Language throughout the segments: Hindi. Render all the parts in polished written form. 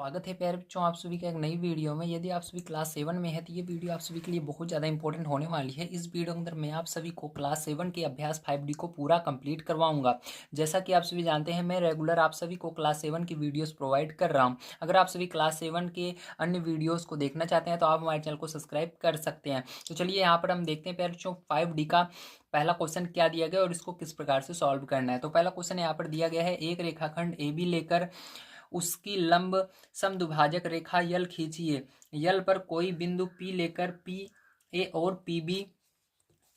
स्वागत है प्यारे बच्चों आप सभी का एक नई वीडियो में। यदि आप सभी क्लास 7 में है तो ये वीडियो आप सभी के लिए बहुत ज़्यादा इंपॉर्टेंट होने वाली है। इस वीडियो के अंदर मैं आप सभी को क्लास 7 के अभ्यास 5D को पूरा कंप्लीट करवाऊंगा। जैसा कि आप सभी जानते हैं मैं रेगुलर आप सभी को क्लास 7 की वीडियोज़ प्रोवाइड कर रहा हूँ। अगर आप सभी क्लास 7 के अन्य वीडियोज़ को देखना चाहते हैं तो आप हमारे चैनल को सब्सक्राइब कर सकते हैं। तो चलिए यहाँ पर हम देखते हैं प्यारे बच्चों 5D का पहला क्वेश्चन क्या दिया गया और इसको किस प्रकार से सॉल्व करना है। तो पहला क्वेश्चन यहाँ पर दिया गया है, एक रेखाखंड ए बी लेकर उसकी लंब समद्विभाजक रेखा यल खींचिए। यल पर कोई बिंदु पी लेकर पी ए और पी बी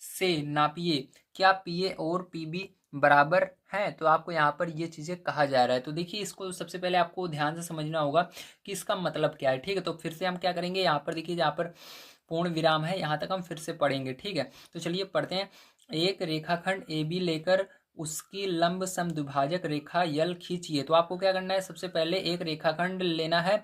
से नापिए। क्या पी ए और पी बी बराबर है? तो आपको यहाँ पर ये चीज़ें कहा जा रहा है। तो देखिए इसको सबसे पहले आपको ध्यान से समझना होगा कि इसका मतलब क्या है। ठीक है, तो फिर से हम क्या करेंगे, यहाँ पर देखिए यहाँ पर पूर्ण विराम है, यहाँ तक हम फिर से पढ़ेंगे। ठीक है, तो चलिए पढ़ते हैं। एक रेखाखंड ए बी लेकर उसकी लंब समद्विभाजक रेखा यल खींचिए। तो आपको क्या करना है, सबसे पहले एक रेखाखंड लेना है।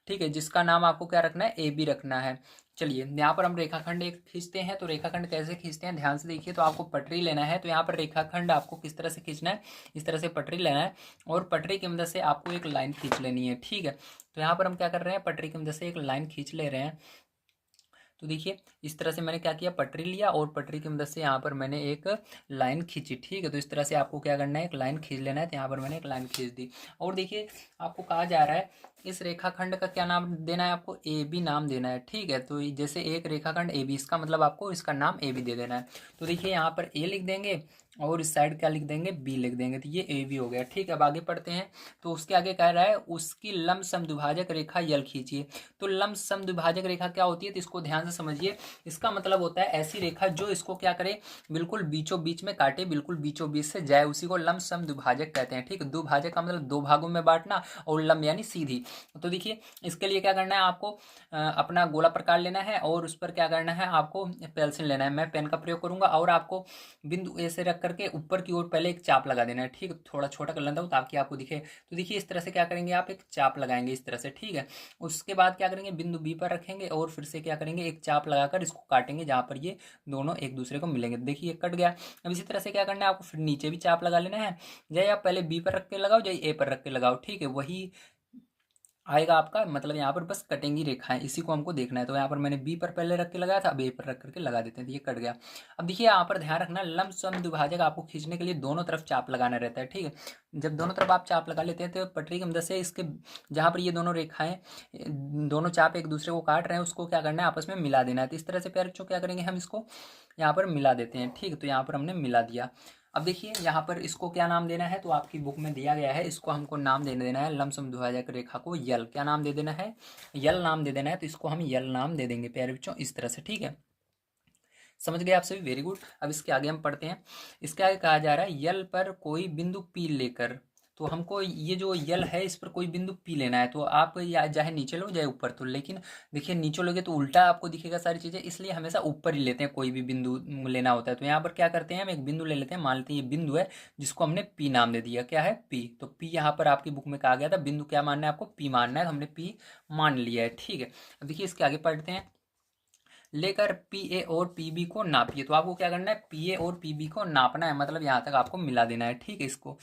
ठीक है, जिसका नाम आपको क्या रखना है, ए बी रखना है। चलिए यहाँ पर हम रेखाखंड एक खींचते हैं। तो रेखाखंड कैसे खींचते हैं ध्यान से देखिए। तो आपको पटरी लेना है। तो यहाँ पर रेखाखंड आपको किस तरह से खींचना है, इस तरह से पटरी लेना है और पटरी की मदद से आपको एक लाइन खींच लेनी है। ठीक है, तो यहाँ पर हम क्या कर रहे हैं, पटरी की मदद से एक लाइन खींच ले रहे हैं। तो देखिए इस तरह से मैंने क्या किया, पटरी लिया और पटरी की मदद से यहाँ पर मैंने एक लाइन खींची। ठीक है, तो इस तरह से आपको क्या करना है, एक लाइन खींच लेना है। तो यहाँ पर मैंने एक लाइन खींच दी और देखिए आपको कहा जा रहा है इस रेखाखंड का क्या नाम देना है, आपको ए बी नाम देना है। ठीक है, तो जैसे एक रेखाखंड ए बी, इसका मतलब आपको इसका नाम ए बी दे देना है। तो देखिए यहाँ पर ए लिख देंगे और इस साइड क्या लिख देंगे, बी लिख देंगे। तो ये ए बी हो गया। ठीक है, अब आगे पढ़ते हैं। तो उसके आगे कह रहा है उसकी लंब समद्विभाजक रेखा यल खींचिए। तो लंब समद्विभाजक रेखा क्या होती है, तो इसको ध्यान से समझिए। इसका मतलब होता है ऐसी रेखा जो इसको क्या करे, बिल्कुल बीचों बीच में काटे, बिल्कुल बीचों बीच से जाए, उसी को लंब समद्विभाजक कहते हैं। ठीक है, द्विभाजक का मतलब दो भागों में बांटना और लंब यानी सीधी। तो देखिए इसके लिए क्या करना है, आपको अपना गोला प्रकार लेना है और उस पर क्या करना है, आपको पेंसिल लेना है। मैं पेन का प्रयोग करूंगा और आपको बिंदु ए से रख करके ऊपर की ओर पहले एक चाप लगा देना है। ठीक है, थोड़ा छोटा कर लेता हूँ ताकि आपको दिखे। तो देखिए इस तरह से क्या करेंगे, आप एक चाप लगाएंगे इस तरह से। ठीक है, उसके बाद क्या करेंगे, बिंदु बी पर रखेंगे और फिर से क्या करेंगे, एक चाप लगाकर इसको काटेंगे जहां पर ये दोनों एक दूसरे को मिलेंगे। देखिए ये कट गया। अब इसी तरह से क्या करना है, आपको फिर नीचे भी चाप लगा लेना है। चाहे आप पहले बी पर रख के लगाओ, चाहे ए पर रख के लगाओ। ठीक है, वही आएगा आपका, मतलब यहाँ पर बस कटेंगी रेखाएं, इसी को हमको देखना है। तो यहाँ पर मैंने बी पर पहले रख के लगाया था, अब ए पर रख करके लगा देते हैं। तो ये कट गया। अब देखिए यहाँ पर ध्यान रखना, लंब समद्विभाजक आपको खींचने के लिए दोनों तरफ चाप लगाना रहता है। ठीक है, जब दोनों तरफ आप चाप लगा लेते हैं तो पटरी की मदद से इसके जहाँ पर ये दोनों रेखाएं, दोनों चाप एक दूसरे को काट रहे हैं, उसको क्या करना है, आपस में मिला देना है। तो इस तरह से प्यारे बच्चों क्या करेंगे, हम इसको यहाँ पर मिला देते हैं। ठीक है, तो यहाँ पर हमने मिला दिया। अब देखिए यहाँ पर इसको क्या नाम देना है, तो आपकी बुक में दिया गया है, इसको हमको नाम दे देना है, लंब समद्विभाजक रेखा को यल क्या नाम दे देना है, यल नाम दे देना है। तो इसको हम यल नाम दे देंगे प्यारे बच्चों, इस तरह से। ठीक है, समझ गए आप सभी, वेरी गुड। अब इसके आगे हम पढ़ते हैं। इसके आगे कहा जा रहा है यल पर कोई बिंदु पी लेकर। तो हमको ये जो यल है इस पर कोई बिंदु पी लेना है। तो आप या चाहे नीचे लो चाहे ऊपर, तो लेकिन देखिए नीचे लोगे तो उल्टा आपको दिखेगा सारी चीज़ें, इसलिए हमेशा ऊपर ही लेते हैं कोई भी बिंदु लेना होता है। तो यहाँ पर क्या करते हैं, हम एक बिंदु ले लेते हैं। मान लेते हैं ये बिंदु है जिसको हमने पी नाम दे दिया। क्या है, पी। तो पी यहाँ पर आपकी बुक में कहा गया था, बिंदु क्या मानना है आपको, पी मानना है। तो हमने पी मान लिया है। ठीक है, अब देखिए इसके आगे पढ़ते हैं। लेकर पी ए और पी बी को नापिए। तो आपको क्या करना है, पी ए और पी बी को नापना है, मतलब यहाँ तक आपको मिला देना है। ठीक है, इसको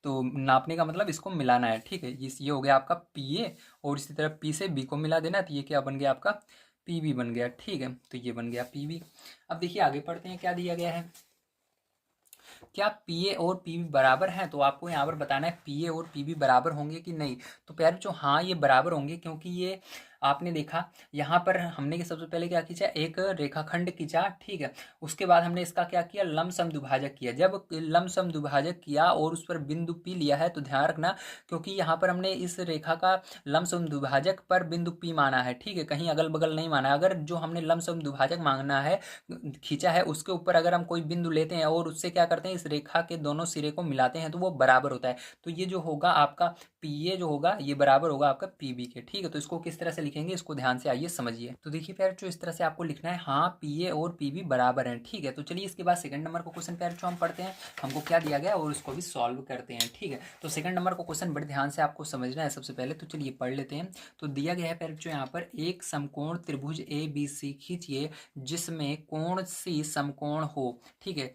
तो नापने का मतलब इसको मिलाना है। ठीक है, ये हो गया आपका पी ए और इसी तरह पी से बी को मिला देना है। तो ये क्या बन गया आपका, पी बी बन गया। ठीक है, तो ये बन गया पी बी। अब देखिए आगे पढ़ते हैं क्या दिया गया है। क्या पी ए और पी बी बराबर हैं? तो आपको यहाँ पर बताना है पी ए और पी बी बराबर होंगे कि नहीं। तो प्यारे बच्चों हाँ ये बराबर होंगे, क्योंकि ये आपने देखा यहाँ पर हमने कि सबसे पहले क्या खींचा, एक रेखाखंड खींचा। ठीक है, उसके बाद हमने इसका क्या किया, लंब समद्विभाजक किया। जब लंब समद्विभाजक किया और उस पर बिंदु पी लिया है, तो ध्यान रखना क्योंकि यहाँ पर हमने इस रेखा का लंब समद्विभाजक पर बिंदु पी माना है। ठीक है, कहीं अगल बगल नहीं माना। अगर जो हमने लंब समद्विभाजक मांगना है, खींचा है, उसके ऊपर अगर हम कोई बिंदु लेते हैं और उससे क्या करते हैं, इस रेखा के दोनों सिरे को मिलाते हैं, तो वो बराबर होता है। तो ये जो होगा आपका पी ए जो होगा ये बराबर होगा आपका पी बी के। ठीक है, तो इसको किस तरह से लिखेंगे, इसको ध्यान से आइए समझिए। तो देखिए प्यारे बच्चों इस तरह से आपको लिखना है, हाँ पी ए और पी बी बराबर हैं। ठीक है, तो चलिए इसके बाद सेकंड नंबर को क्वेश्चन प्यारे बच्चों हम पढ़ते हैं, हमको क्या दिया गया और उसको भी सॉल्व करते हैं। ठीक है, तो सेकंड नंबर को क्वेश्चन बड़े ध्यान से आपको समझना है सबसे पहले। तो चलिए पढ़ लेते हैं। तो दिया गया है प्यारे बच्चों यहाँ पर, एक समकोण त्रिभुज ए बी सी खींचिए जिसमें कोण सी समकोण हो। ठीक है,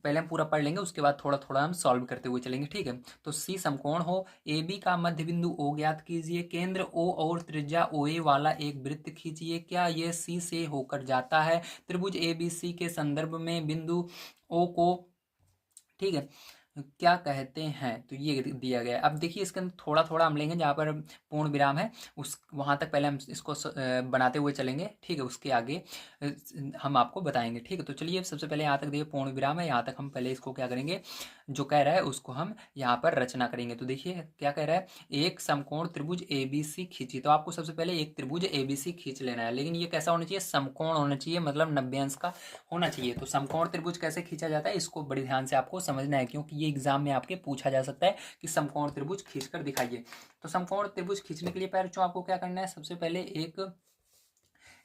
पहले हम पूरा पढ़ लेंगे, उसके बाद थोड़ा थोड़ा हम सॉल्व करते हुए चलेंगे, ठीक है। तो सी समकोण हो, ए बी का मध्य बिंदु ओ ज्ञात कीजिए, केंद्र ओ और त्रिज्या ओ ए वाला एक वृत्त खींचिए, क्या यह सी से होकर जाता है, त्रिभुज ए बी सी के संदर्भ में बिंदु ओ को, ठीक है, क्या कहते हैं। तो ये दिया गया है। अब देखिए इसके अंदर थोड़ा थोड़ा हम लेंगे, जहाँ पर पूर्ण विराम है उस वहाँ तक पहले हम इसको बनाते हुए चलेंगे, ठीक है। उसके आगे हम आपको बताएंगे, ठीक है। तो चलिए सबसे पहले यहाँ तक देखिए पूर्ण विराम है, यहाँ तक हम पहले इसको क्या करेंगे, जो कह रहा है उसको हम यहाँ पर रचना करेंगे। तो देखिए क्या कह रहा है, एक समकोण त्रिभुज ए बी सी खींची। तो आपको सबसे पहले एक त्रिभुज ए बी सी खींच लेना है, लेकिन ये कैसा होना चाहिए, समकोण होना चाहिए, मतलब 90 अंश का होना चाहिए। तो समकोण त्रिभुज कैसे खींचा जाता है, इसको बड़ी ध्यान से आपको समझना है, क्योंकि ये एग्जाम में आपके पूछा जा सकता है कि समकोण त्रिभुज खींचकर दिखाइए। तो समकोण त्रिभुज खींचने के लिए पैर आपको क्या करना है, सबसे पहले एक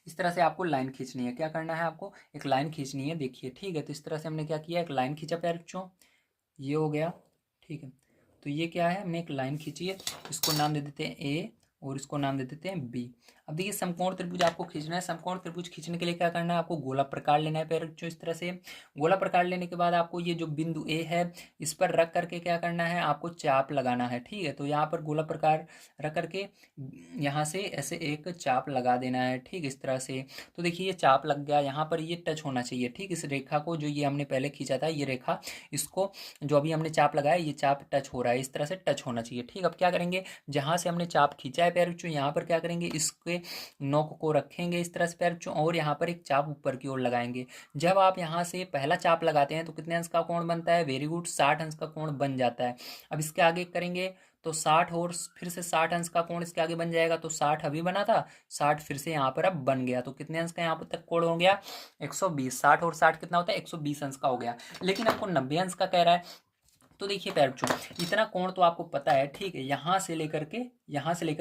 इस तरह से आपको लाइन खींचनी है। क्या करना है, आपको एक लाइन खींचनी है, देखिए, ठीक है। तो इस तरह से हमने क्या किया, एक लाइन खींचा पैर, ये हो गया, ठीक है। तो ये क्या है, हमने एक लाइन खींची है, इसको नाम दे देते हैं ए और इसको नाम दे देते हैं बी। अब देखिए समकोण त्रिभुज आपको खींचना है, समकोण त्रिभुज खींचने के लिए क्या करना है, आपको गोला प्रकार लेना है पैर, इस तरह से गोला प्रकार लेने के बाद आपको ये जो बिंदु ए है इस पर रख करके क्या करना है, आपको चाप लगाना है, ठीक है। तो यहाँ पर गोला प्रकार रख करके यहाँ से ऐसे एक चाप लगा देना है, ठीक, इस तरह से। तो देखिए ये चाप लग गया, यहाँ पर ये टच होना चाहिए, ठीक, इस रेखा को, जो ये हमने पहले खींचा था ये रेखा, इसको जो अभी हमने चाप लगाया ये चाप टच हो रहा है, इस तरह से टच होना चाहिए, ठीक। अब क्या करेंगे, जहां से हमने चाप खींचा है पैर बच्चों, यहाँ पर क्या करेंगे, इसके नोक को रखेंगे इस तरह से पैर बच्चों, और यहाँ पर एक चाप ऊपर की ओर लगाएंगे। जब आप यहाँ से पहला चाप लगाते हैं तो कितने अंश का कोण बनता है, वेरी गुड, 60 अंश का कोण बन जाता है। अब इसके आगे करेंगे तो 60 और फिर से 60 अंश का कोण इसके आगे बन जाएगा। तो 60 अभी बना था, 60 फिर से यहाँ पर अब बन गया। तो कितने अंश का यहाँ पर तक कोण हो गया, 120। 60 और 60 कितना होता है, 120 अंश का हो गया। लेकिन आपको 90 अंश का कह रहा है। तो देखिए पैर बच्चों, इतना कोण तो आपको पता है, ठीक है। यहाँ से लेकर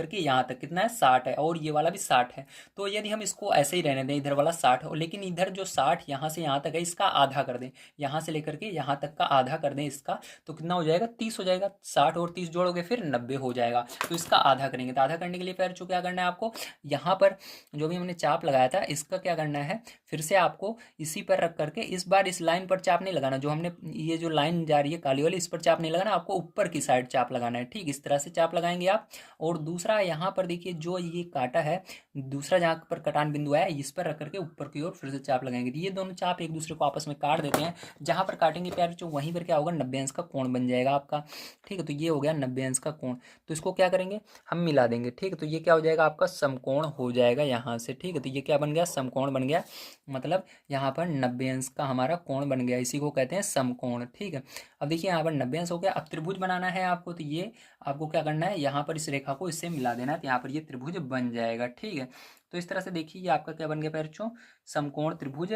के यहाँ तक कितना है, 60 है, और ये वाला भी 60 है। तो यदि हम इसको ऐसे ही रहने दें, इधर वाला 60 हो, लेकिन इधर जो 60 यहाँ से यहाँ तक है इसका आधा कर दें, यहाँ से लेकर के यहाँ तक का आधा कर दें इसका, तो कितना हो जाएगा, 30 हो जाएगा। 60 और 30 जोड़ोगे फिर 90 हो जाएगा। तो इसका आधा करेंगे। तो आधा करने के लिए पैर बच्चों क्या करना है, आपको यहाँ पर जो भी हमने चाप लगाया था इसका क्या करना है, फिर से आपको इसी पर रख करके, इस बार इस लाइन पर चाप नहीं लगाना, जो हमने ये जो लाइन जा रही है काली वाली, इस पर चाप नहीं लगाना, आपको ऊपर की साइड चाप लगाना है, ठीक, इस तरह से चाप लगाएंगे आप। और दूसरा यहाँ पर देखिए जो ये काटा है, दूसरा जहाँ पर कटान बिंदु है इस पर रख करके ऊपर की ओर फिर से चाप लगाएंगे। तो ये दोनों चाप एक दूसरे को आपस में काट देते हैं, जहाँ पर काटेंगे प्यारे बच्चों वहीं पर क्या होगा, 90 अंश का कोण बन जाएगा आपका, ठीक है। तो ये हो गया 90 अंश का कोण। तो इसको क्या करेंगे, हम मिला देंगे, ठीक है। तो ये क्या हो जाएगा, आपका समकोण हो जाएगा यहाँ से, ठीक है। तो ये क्या बन गया, समकोण बन गया, मतलब यहाँ पर 90 अंश का हमारा कोण बन गया, इसी को कहते हैं समकोण, ठीक है। अब देखिए यहाँ पर 90 अंश हो गया। अब त्रिभुज बनाना है आपको, तो ये आपको क्या करना है, यहाँ पर इस रेखा को इससे मिला देना है, तो यहाँ पर ये त्रिभुज बन जाएगा, ठीक है। तो इस तरह से देखिए ये आपका क्या बन गया बच्चों, समकोण त्रिभुज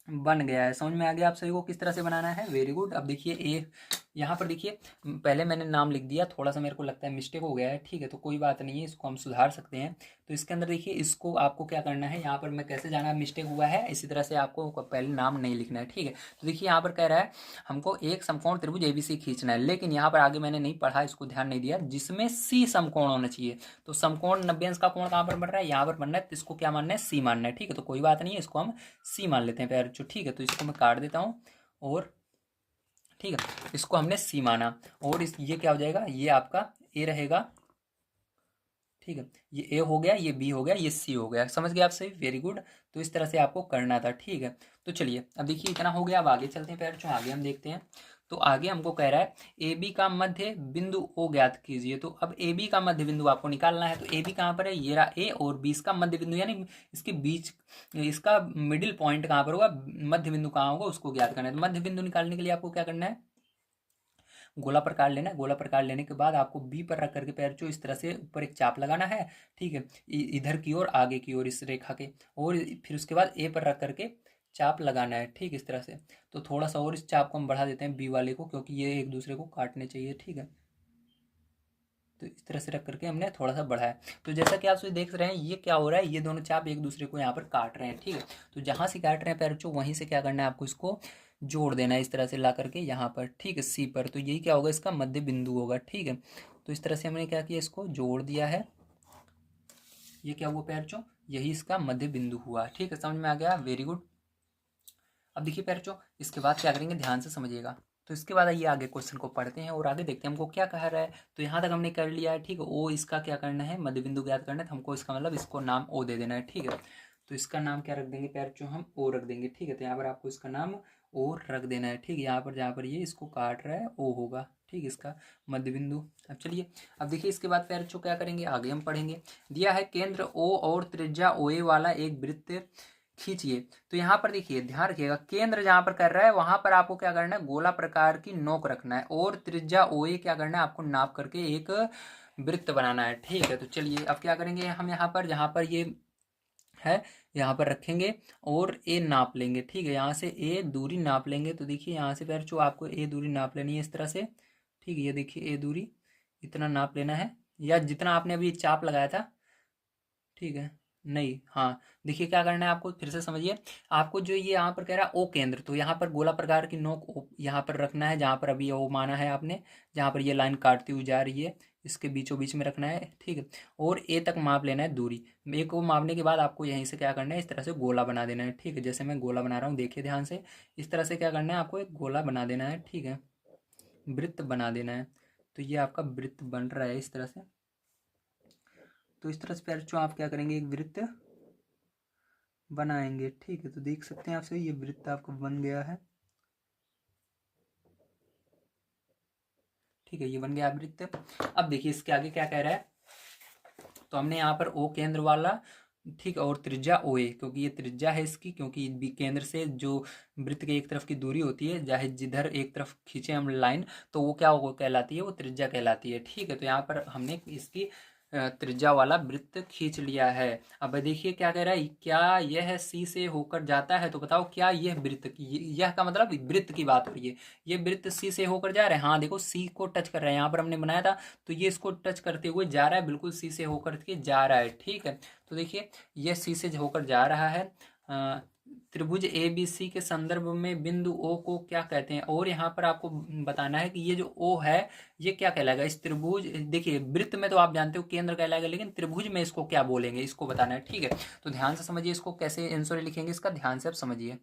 बन गया है। समझ में आ गया आप सभी को किस तरह से बनाना है, वेरी गुड। अब देखिए ए, यहाँ पर देखिए पहले मैंने नाम लिख दिया, थोड़ा सा मेरे को लगता है मिस्टेक हो गया है, ठीक है। तो कोई बात नहीं है, इसको हम सुधार सकते हैं। तो इसके अंदर देखिए इसको आपको क्या करना है, यहाँ पर मैं कैसे जाना मिस्टेक हुआ है, इसी तरह से आपको पहले नाम नहीं लिखना है, ठीक है। तो देखिए यहाँ पर कह रहा है हमको एक समकोण त्रिभुज एबीसी खींचना है, लेकिन यहाँ पर आगे मैंने नहीं पढ़ा, इसको ध्यान नहीं दिया, जिसमें सी समकोण होना चाहिए। तो समकोण 90 अंश का कोण कहाँ पर बन रहा है, यहाँ पर बन रहा है, तो इसको क्या मानना है, सी मानना है, ठीक है। तो कोई बात नहीं है, इसको हम सी मान लेते हैं प्यारे बच्चों, ठीक है। तो इसको मैं काट देता हूँ, और ठीक है, इसको हमने सी माना, और इस ये क्या हो जाएगा, ये आपका ए रहेगा, ठीक है। ये ए हो गया, ये बी हो गया, ये सी हो गया, समझ गए आप सही, वेरी गुड। तो इस तरह से आपको करना था, ठीक है। तो चलिए अब देखिए इतना हो गया, अब आगे चलते हैं पैर, आगे हम देखते हैं। तो आगे हमको कह रहा है ए बी का मध्य बिंदु ओ ज्ञात कीजिए। तो अब ए बी का मध्य बिंदु आपको निकालना है। तो ए बी कहाँ पर है, ये रहा ए, और बी इसका मध्य बिंदु, यानी इसके बीच, इसका मिडिल पॉइंट कहाँ पर होगा, मध्य बिंदु कहाँ होगा उसको ज्ञात करना है। तो मध्य बिंदु निकालने के लिए आपको क्या करना है, गोला प्रकार लेना है। गोला प्रकार लेने के बाद आपको बी पर रख करके पैर इस तरह से ऊपर एक चाप लगाना है, ठीक है, इधर की ओर, आगे की ओर इस रेखा के, और फिर उसके बाद ए पर रख करके चाप लगाना है, ठीक, इस तरह से। तो थोड़ा सा और इस चाप को हम बढ़ा देते हैं बी वाले को, क्योंकि ये एक दूसरे को काटने चाहिए, ठीक है। तो इस तरह से रख करके हमने थोड़ा सा बढ़ाया। तो जैसा कि आप देख रहे हैं ये क्या हो रहा है, ये दोनों चाप एक दूसरे को यहाँ पर काट रहे हैं, ठीक है। तो जहाँ से काट रहे हैं पैर वहीं से क्या करना है आपको, इसको जोड़ देना है इस तरह से ला करके यहाँ पर, ठीक है, सी पर। तो यही क्या होगा, इसका मध्य बिंदु होगा, ठीक है। तो इस तरह से हमने क्या किया, इसको जोड़ दिया है, ये क्या हुआ पैर यही इसका मध्य बिंदु हुआ, ठीक है। समझ में आ गया, वेरी गुड। अब देखिए प्यारे बच्चों, इसके बाद क्या करेंगे ध्यान से समझिएगा। तो इसके बाद आइए आगे क्वेश्चन को पढ़ते हैं और आगे देखते हैं हमको क्या कह रहा है। तो यहाँ तक हमने कर लिया है, ठीक है। ओ इसका क्या करना है, मध्य बिंदु ज्ञात करना है। तो हमको इसका मतलब इसको नाम ओ दे देना है, ठीक है। तो इसका नाम क्या रख देंगे प्यारे बच्चों, हम ओ रख देंगे, ठीक है। तो यहाँ पर आपको इसका नाम ओ रख देना है, ठीक है। यहाँ पर जहाँ पर ये इसको काट रहा है ओ होगा, ठीक है, इसका मध्य बिंदु। अब चलिए, अब देखिए इसके बाद प्यारे बच्चों क्या करेंगे, आगे हम पढ़ेंगे। दिया है केंद्र ओ और त्रिज्या ओ ए वाला एक वृत्त खींचिए। तो यहाँ पर देखिए ध्यान रखिएगा, केंद्र जहां पर कर रहा है वहां पर आपको क्या करना है, गोला प्रकार की नोक रखना है और त्रिज्या ओ ए क्या करना है, आपको नाप करके एक वृत्त बनाना है, ठीक है। तो चलिए अब क्या करेंगे हम, यहाँ पर जहां पर ये है यहाँ पर रखेंगे और ए नाप लेंगे, ठीक है। यहाँ से ए दूरी नाप लेंगे। तो देखिए यहाँ से पैर जो आपको ए दूरी नाप लेनी है इस तरह से, ठीक है। ये देखिए ए दूरी इतना नाप लेना है, या जितना आपने अभी चाप लगाया था, ठीक है। नहीं, हाँ, देखिए क्या करना है आपको, फिर से समझिए। आपको जो ये यहाँ पर कह रहा है ओ केंद्र, तो यहाँ पर गोला प्रकार की नोक यहाँ पर रखना है, जहाँ पर अभी ओ माना है आपने, जहाँ पर ये लाइन काटती हुई जा रही है, इसके बीचों बीच में रखना है, ठीक है। और ए तक माप लेना है दूरी। ए को मापने के बाद आपको यहीं से क्या करना है, इस तरह से गोला बना देना है, ठीक है। जैसे मैं गोला बना रहा हूँ, देखिए ध्यान से, इस तरह से क्या करना है, आपको एक गोला बना देना है, ठीक है, वृत्त बना देना है। तो ये आपका वृत्त बन रहा है इस तरह से। तो इस तरह से प्यारे बच्चों आप क्या करेंगे, एक वृत्त बनाएंगे, ठीक है। तो देख सकते हैं आप सभी, ये वृत्त आपको बन गया है, ठीक है, ये बन गया वृत्त। अब देखिए इसके आगे क्या कह रहा है। तो हमने यहाँ पर ओ केंद्र वाला, ठीक है, और त्रिज्या ओ ए, क्योंकि ये त्रिज्या है इसकी, क्योंकि केंद्र से जो वृत्त के एक तरफ की दूरी होती है, चाहे जिधर एक तरफ खींचे हम लाइन, तो वो क्या वो कहलाती है, वो त्रिज्या कहलाती है, ठीक है। तो यहाँ पर हमने इसकी त्रिज्या वाला वृत्त खींच लिया है। अब देखिए क्या कह रहा है, क्या यह सी से होकर जाता है, तो बताओ क्या यह वृत्त, यह का मतलब वृत्त की बात हो रही है, ये वृत्त सी से होकर जा रहा है। हाँ देखो, सी को टच कर रहा है, यहाँ पर हमने बनाया था, तो ये इसको टच करते हुए जा रहा है, बिल्कुल सी से होकर के जा रहा है, ठीक है। तो देखिए यह सी से होकर जा रहा है। त्रिभुज ए बी सी के संदर्भ में बिंदु ओ को क्या कहते हैं, और यहाँ पर आपको बताना है कि ये जो ओ है ये क्या कहलाएगा इस त्रिभुज। देखिए वृत्त में तो आप जानते हो केंद्र कहलाएगा, लेकिन त्रिभुज में इसको क्या बोलेंगे, इसको बताना है, ठीक है। तो ध्यान से समझिए, इसको कैसे आंसर लिखेंगे इसका, ध्यान से आप समझिए।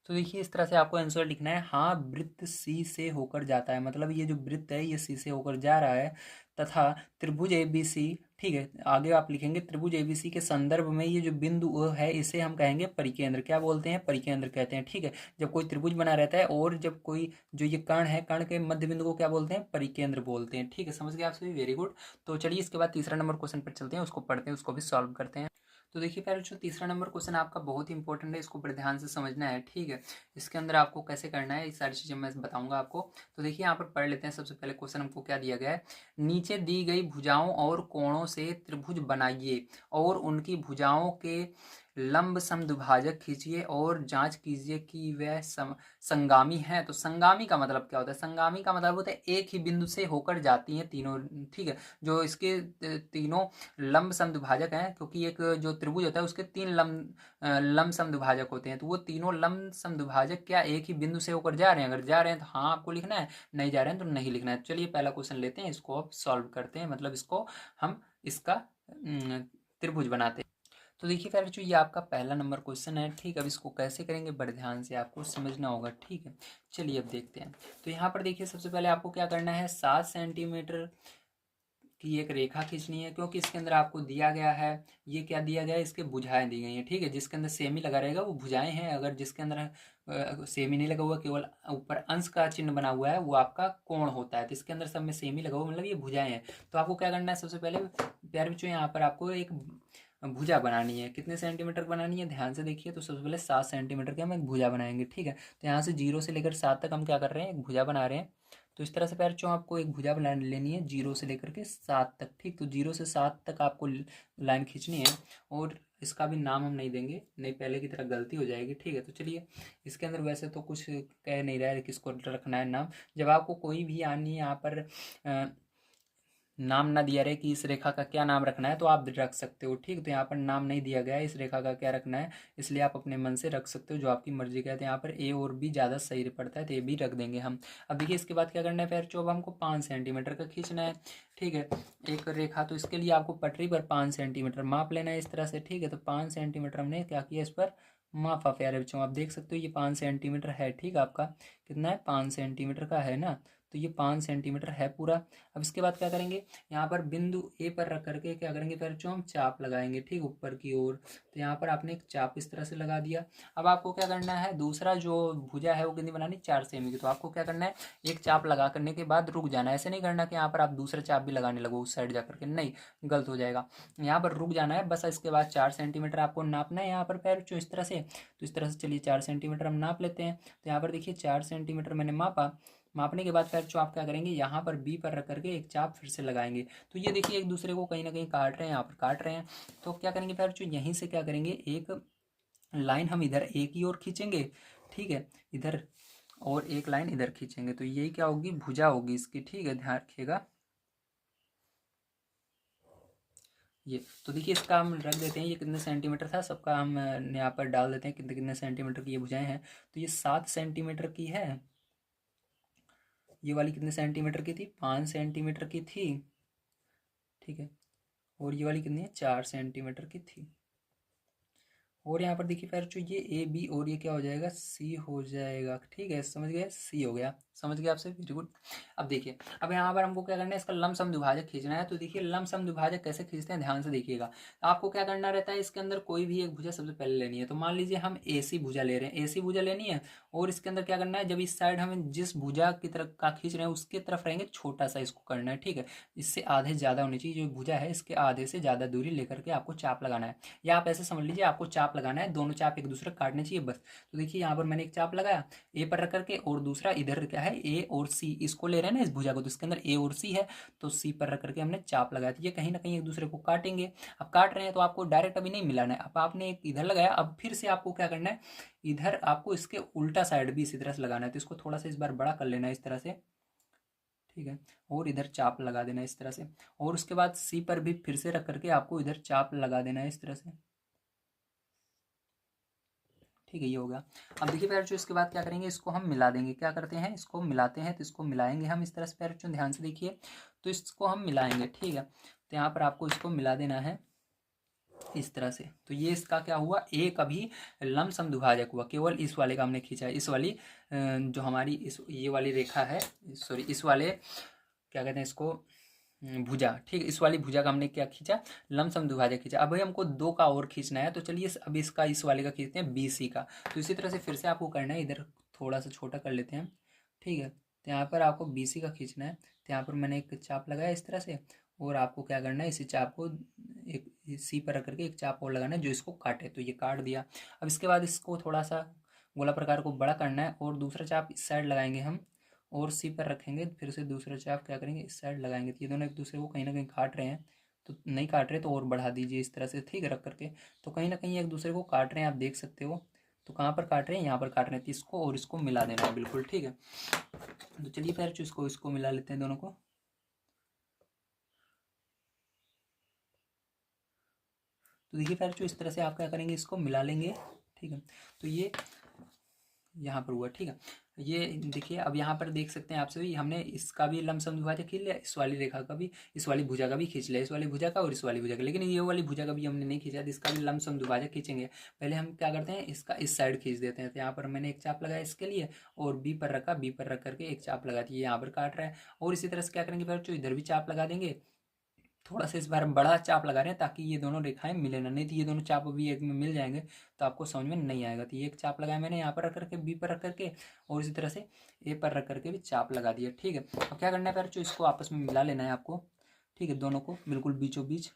तो देखिए इस तरह से आपको आंसर लिखना है, हाँ वृत्त सी से होकर जाता है, मतलब ये जो वृत्त है ये सी से होकर जा रहा है, तथा त्रिभुज ए बी सी, ठीक है। आगे आप लिखेंगे त्रिभुज ए बी सी के संदर्भ में ये जो बिंदु ओ है इसे हम कहेंगे परिकेंद्र, क्या बोलते हैं, परिकेंद्र कहते हैं, ठीक है। जब कोई त्रिभुज बना रहता है और जब कोई जो ये कर्ण है, कर्ण के मध्य बिंदु को क्या बोलते हैं, परिकेंद्र बोलते हैं, ठीक है। समझ गए आप सभी, वेरी गुड। तो चलिए इसके बाद तीसरा नंबर क्वेश्चन पर चलते हैं, उसको पढ़ते हैं, उसको भी सॉल्व करते हैं। तो देखिए पहले जो तीसरा नंबर क्वेश्चन आपका बहुत ही इंपॉर्टेंट है, इसको बड़े ध्यान से समझना है, ठीक है। इसके अंदर आपको कैसे करना है ये सारी चीज़ें मैं बताऊंगा आपको। तो देखिए यहाँ पर पढ़ लेते हैं। सबसे पहले क्वेश्चन हमको क्या दिया गया है, नीचे दी गई भुजाओं और कोणों से त्रिभुज बनाइए और उनकी भुजाओं के लंब समद्विभाजक खींचिए और जांच कीजिए कि वह संगामी है। तो संगामी का मतलब क्या होता है, संगामी का मतलब होता है एक ही बिंदु से होकर जाती हैं तीनों, ठीक है। जो इसके तीनों लंब समद्विभाजक हैं, क्योंकि एक जो त्रिभुज होता है उसके तीन लंब समद्विभाजक होते हैं, तो वो तीनों लंब समद्विभाजक क्या एक ही बिंदु से होकर जा रहे हैं, अगर जा रहे हैं तो हाँ आपको लिखना है, नहीं जा रहे हैं तो नहीं लिखना है। चलिए पहला क्वेश्चन लेते हैं, इसको अब सॉल्व करते हैं, मतलब इसको हम इसका त्रिभुज बनाते हैं। तो देखिए प्यारे बच्चों, ये आपका पहला नंबर क्वेश्चन है, ठीक है। अब इसको कैसे करेंगे बड़े ध्यान से आपको समझना होगा, ठीक है। चलिए अब देखते हैं। तो यहाँ पर देखिए सबसे पहले आपको क्या करना है, 7 सेंटीमीटर की एक रेखा खींचनी है, क्योंकि इसके अंदर आपको दिया गया है, ये क्या दिया गया है, इसके भुजाएं दी गई हैं, ठीक है। जिसके अंदर सेमी लगा रहेगा वो भुजाएं हैं, अगर जिसके अंदर सेमी नहीं लगा हुआ, केवल ऊपर अंश का चिन्ह बना हुआ है, वो आपका कोण होता है। तो इसके अंदर सब में सेमी लगा हुआ, मतलब ये भुजाएं हैं। तो आपको क्या करना है, सबसे पहले प्यारे बच्चों यहाँ पर आपको एक भुजा बनानी है। कितने सेंटीमीटर बनानी है, ध्यान से देखिए। तो सबसे पहले 7 सेंटीमीटर की हम एक भुजा बनाएंगे, ठीक है। तो यहाँ से 0 से लेकर 7 तक हम क्या कर रहे हैं, एक भुजा बना रहे हैं। तो इस तरह से प्यारे बच्चों आपको एक भुजा बना लेनी है 0 से लेकर के 7 तक, ठीक। तो 0 से 7 तक आपको लाइन खींचनी है, और इसका भी नाम हम नहीं देंगे, नहीं पहले की तरह गलती हो जाएगी, ठीक है। तो चलिए इसके अंदर वैसे तो कुछ कह नहीं रहा है किसको रखना है नाम। जब आपको कोई भी आनी यहाँ पर नाम ना दिया रहे कि इस रेखा का क्या नाम रखना है, तो आप रख सकते हो, ठीक। तो यहाँ पर नाम नहीं दिया गया है इस रेखा का क्या रखना है, इसलिए आप अपने मन से रख सकते हो, जो आपकी मर्जी का है। तो यहाँ पर ए और बी ज़्यादा सही पड़ता है, तो ए भी रख देंगे हम। अब देखिए इसके बाद क्या करना है, फिर चौब हमको 5 सेंटीमीटर का खींचना है, ठीक है, एक रेखा। तो इसके लिए आपको पटरी पर 5 सेंटीमीटर माप लेना है इस तरह से, ठीक है। तो 5 सेंटीमीटर हमने क्या किया, इस पर मापा प्यारे बच्चों, आप देख सकते हो ये 5 सेंटीमीटर है। ठीक है, आपका कितना है, 5 सेंटीमीटर का है ना, तो ये 5 सेंटीमीटर है पूरा। अब इसके बाद क्या करेंगे, यहाँ पर बिंदु ए पर रख करके क्या करेंगे प्यारे बच्चों, हम चाप लगाएंगे ठीक ऊपर की ओर। तो यहाँ पर आपने एक चाप इस तरह से लगा दिया। अब आपको क्या करना है, दूसरा जो भुजा है वो कितनी बनानी, 4 सेमी की। तो आपको क्या करना है, एक चाप लगा करने के बाद रुक जाना है। ऐसे नहीं करना कि यहाँ पर आप दूसरा चाप भी लगाने लगो उस साइड जा करके, नहीं, गलत हो जाएगा। यहाँ पर रुक जाना है बस। इसके बाद 4 सेंटीमीटर आपको नापना है यहाँ पर पैर बच्चों इस तरह से। तो इस तरह से चलिए 4 सेंटीमीटर हम नाप लेते हैं। तो यहाँ पर देखिए 4 सेंटीमीटर मैंने मापा। मापने के बाद फिर जो आप क्या करेंगे, यहाँ पर बी पर रख करके एक चाप फिर से लगाएंगे। तो ये देखिए एक दूसरे को कहीं ना कहीं काट रहे हैं, यहाँ पर काट रहे हैं। तो क्या करेंगे फिर जो यहीं से क्या करेंगे, एक लाइन हम इधर एक ही ओर खींचेंगे। ठीक है, इधर, और एक लाइन इधर खींचेंगे। तो यही क्या होगी, भुजा होगी इसकी। ठीक है, ध्यान रखिएगा ये। तो देखिए इसका हम रख देते हैं, ये कितने सेंटीमीटर था सबका हम यहाँ पर डाल देते हैं, कितने कितने सेंटीमीटर की ये भुजाएं हैं। तो ये 7 सेंटीमीटर की है। ये वाली कितने सेंटीमीटर की थी, 5 सेंटीमीटर की थी। ठीक है, और ये वाली कितनी है, 4 सेंटीमीटर की थी। और यहाँ पर देखिए फिर जो ये ए बी और ये क्या हो जाएगा, सी हो जाएगा। ठीक है, समझ गए, सी हो गया, समझ गए आपसे, वेरी गुड। अब देखिए, अब यहाँ पर हमको क्या करना है, इसका लमसम दुभाजक खींचना है। तो देखिए लमसम दुभाजक कैसे खींचते हैं, ध्यान से देखिएगा। आपको क्या करना रहता है, इसके अंदर कोई भी एक भुजा सबसे पहले लेनी है। तो मान लीजिए हम ए सी भुजा ले रहे हैं, ए सी भुजा लेनी है। और इसके अंदर क्या करना है, जब इस साइड हमें जिस भुजा की तरफ का खींच रहे हैं उसके तरफ रहेंगे, छोटा सा इसको करना है। ठीक है, इससे आधे ज़्यादा होनी चाहिए, जो भुजा है इसके आधे से ज़्यादा दूरी लेकर के आपको चाप लगाना है। या आप ऐसे समझ लीजिए आपको चाप लगाना है, दोनों चाप एक दूसरे काटने चाहिए बस। तो देखिए यहाँ पर मैंने एक चाप लगाया ए पर रख करके, और दूसरा इधर क्या है, ए और सी, इसको ले रहे हैं ना इस भुजा को, तो इसके अंदर ए और सी है। तो सी पर रख करके हमने चाप लगाया। तो ये कहीं ना कहीं एक दूसरे को काटेंगे। अब काट रहे हैं तो आपको डायरेक्ट अभी नहीं मिलाना है। अब आपने एक इधर लगाया, अब फिर से आपको क्या करना है, इधर आपको इसके उल्टा साइड भी इसी तरह से लगाना है। तो इसको थोड़ा सा इस बार बड़ा कर लेना है इस तरह से। ठीक है, और इधर चाप लगा देना है इस तरह से। और उसके बाद सी पर भी फिर से रख करके आपको इधर चाप लगा देना है इस तरह से। ठीक है, ये हो गया। अब देखिए प्यारे बच्चों, इसके बाद क्या करेंगे, इसको हम मिला देंगे। क्या करते हैं, इसको मिलाते हैं। तो इसको मिलाएंगे हम इस तरह से प्यारे बच्चों, ध्यान से देखिए। तो इसको हम मिलाएंगे। ठीक है, तो यहाँ पर आपको इसको मिला देना है इस तरह से। तो ये इसका क्या हुआ, एक अभी लमसम दुभाजक हुआ। केवल इस वाले का हमने खींचा है, इस वाली जो हमारी इस ये वाली रेखा है, सॉरी इस वाले क्या कहते हैं इसको, भुजा। ठीक है, इस वाली भुजा का हमने क्या खींचा, लमसम दुभाजक खींचा। अब भाई हमको दो का और खींचना है। तो चलिए अब इसका इस वाले का खींचते हैं, बी सी का। तो इसी तरह से फिर से आपको करना है, इधर थोड़ा सा छोटा कर लेते हैं। ठीक है, तो यहाँ पर आपको बी सी का खींचना है। तो यहाँ पर मैंने एक चाप लगाया इस तरह से। और आपको क्या करना है, इसी चाप को एक सी पर रख करके एक चाप और लगाना है जो इसको काटे। तो ये काट दिया। अब इसके बाद इसको थोड़ा सा गोला प्रकार को बड़ा करना है, और दूसरा चाप इस साइड लगाएंगे हम, और सी पर रखेंगे। फिर से दूसरा चाप क्या करेंगे, इस साइड लगाएंगे। तो ये दोनों एक दूसरे को कहीं ना कहीं काट रहे हैं। तो नहीं काट रहे तो और बढ़ा दीजिए इस तरह से, ठीक है, रख करके। तो कहीं ना कहीं एक दूसरे को काट रहे हैं, आप देख सकते हो। तो कहाँ पर काट रहे हैं, यहाँ पर काट रहे हैं। तो इसको और इसको मिला देना है बिल्कुल। ठीक है, तो चलिए फिर इसको मिला लेते हैं दोनों को। तो देखिए फिर इस तरह से आप क्या करेंगे, इसको मिला लेंगे। ठीक है, तो ये यहाँ पर हुआ। ठीक है, ये देखिए अब यहाँ पर देख सकते हैं आप सभी, हमने इसका भी लमसम दुभाजक खींच लिया, इस वाली रेखा का भी, इस वाली भुजा का भी खींच लिया, इस वाली भुजा का और इस वाली भुजा का। लेकिन ये वाली भुजा का भी हमने नहीं खींचा, तो इसका भी लमसम दुभाजक खींचेंगे। पहले हम क्या करते हैं, इसका इस साइड खींच देते हैं। तो यहाँ पर मैंने एक चाप लगाया इसके लिए, और बी पर रखा, बी पर रख करके एक चाप लगा दी, यहाँ पर काट रहा है। और इसी तरह से क्या करेंगे फिर, इधर भी चाप लगा देंगे। थोड़ा सा इस बार हम बड़ा चाप लगा रहे हैं ताकि ये दोनों रेखाएं मिले ना, नहीं तो ये दोनों चाप भी एक में मिल जाएंगे तो आपको समझ में नहीं आएगा। तो ये एक चाप लगाया मैंने यहाँ पर रख करके, बी पर रख करके, और इसी तरह से ए पर रख करके भी चाप लगा दिया। ठीक है, अब क्या करना है फिर, जो इसको आपस में मिला लेना है आपको। ठीक है, दोनों को बिल्कुल बीचों बीच।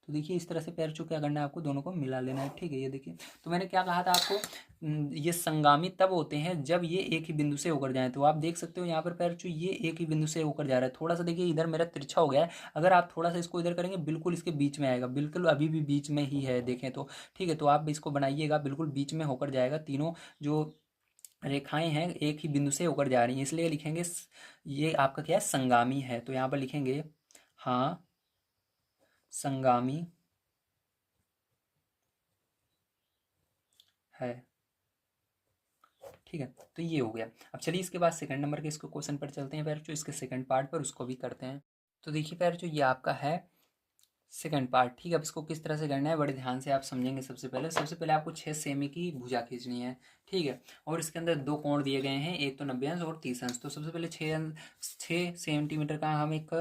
तो देखिए इस तरह से पैर छू क्या करना है आपको, दोनों को मिला लेना है। ठीक है, ये देखिए, तो मैंने क्या कहा था आपको, ये संगामी तब होते हैं जब ये एक ही बिंदु से होकर जाएं। तो आप देख सकते हो यहाँ पर पैर छू ये एक ही बिंदु से होकर जा रहा है। थोड़ा सा देखिए इधर मेरा तिरछा हो गया है, अगर आप थोड़ा सा इसको इधर करेंगे बिल्कुल इसके बीच में आएगा, बिल्कुल अभी भी बीच में ही है देखें तो। ठीक है, तो आप इसको बनाइएगा, बिल्कुल बीच में होकर जाएगा। तीनों जो रेखाएं हैं एक ही बिंदु से होकर जा रही हैं, इसलिए लिखेंगे ये आपका क्या है, संगामी है। तो यहाँ पर लिखेंगे हाँ संगामी है। ठीक है, तो ये हो गया। अब चलिए इसके बाद सेकंड नंबर के इसको क्वेश्चन पर चलते हैं पैर, जो इसके सेकंड पार्ट पर उसको भी करते हैं। तो देखिए पैर, जो ये आपका है सेकंड पार्ट। ठीक है, अब इसको किस तरह से करना है बड़े ध्यान से आप समझेंगे। सबसे पहले आपको 6 सेमी की भुजा खींचनी है। ठीक है, और इसके अंदर दो कोण दिए गए हैं, एक तो 90 अंश और 30 अंश। तो सबसे पहले 6 सेंटीमीटर का हम एक